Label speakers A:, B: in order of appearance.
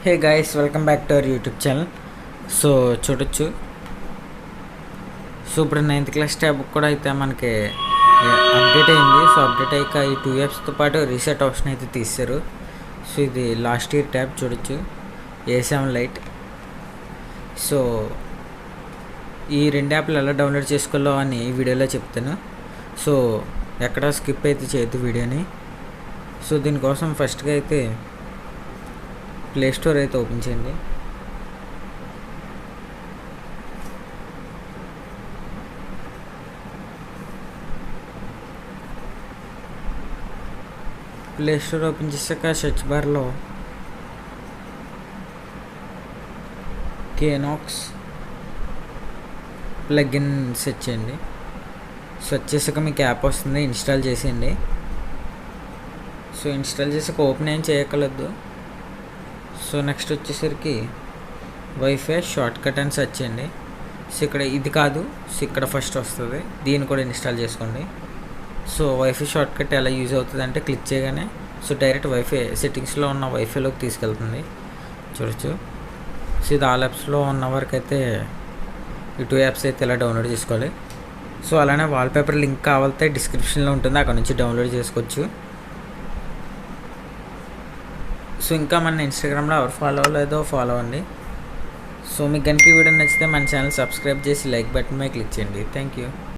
A: Hey guys, welcome back to our YouTube channel. So చూడొచ్చు. So ఇప్పుడు 9th class tab కూడా అయితే మనకి అప్డేట్ అయింది. సో అప్డేట్ అయ్యాక ఈ 2 యాప్స్తో పాటు రీసెట్ ఆప్షన్ అయితే తీశారు. సో ఇది లాస్ట్ ఇయర్ ట్యాబ్ చూడొచ్చు, A7 లైట్. సో ఈ 2 యాప్లు ఎలా డౌన్లోడ్ చేసుకోవాలో అని ఈ వీడియోలో చెప్తాను. సో ఎక్కడ స్కిప్ అయితే చేయొద్దు వీడియోని. సో దీనికోసం ఫస్ట్గా అయితే ప్లే స్టోర్ అయితే ఓపెన్ చేయండి. ప్లే స్టోర్ ఓపెన్ చేశాక సెర్చ్ బార్లో కేనాక్స్ ప్లగిన్ సెర్చ్ చేయండి. సెర్చ్ చేసాక మీకు యాప్ వస్తుంది, ఇన్స్టాల్ చేసేయండి. సో ఇన్స్టాల్ చేసాక ఓపెన్ ఏం చేయక్కర్లేదు. సో నెక్స్ట్ వచ్చేసరికి వైఫై షార్ట్ కట్ అని సెర్చ్ చేయండి. సో ఇక్కడ ఇది కాదు, సో ఇక్కడ ఫస్ట్ వస్తుంది, దీన్ని కూడా ఇన్స్టాల్ చేసుకోండి. సో వైఫై షార్ట్ కట్ ఎలా యూజ్ అవుతుంది అంటే క్లిక్ చేయగానే సో డైరెక్ట్ వైఫై సెట్టింగ్స్లో ఉన్న వైఫైలోకి తీసుకెళ్తుంది. చూడొచ్చు. సో ఇది ఆల్ యాప్స్లో ఉన్న వరకు అయితే ఈ 2 యాప్స్ అయితే ఇలా డౌన్లోడ్ చేసుకోవాలి. సో అలానే వాల్పేపర్ లింక్ కావాలంటే డిస్క్రిప్షన్లో ఉంటుంది, అక్కడ నుంచి డౌన్లోడ్ చేసుకోవచ్చు. సో ఇంకా మన ఇన్స్టాగ్రామ్లో ఎవరు ఫాలో అవ్వలేదో ఫాలో అవ్వండి. సో మీకు కనుక ఈ వీడియో నచ్చితే మన ఛానల్ సబ్స్క్రైబ్ చేసి లైక్ బటన్ మీద క్లిక్ చేయండి. Thank you.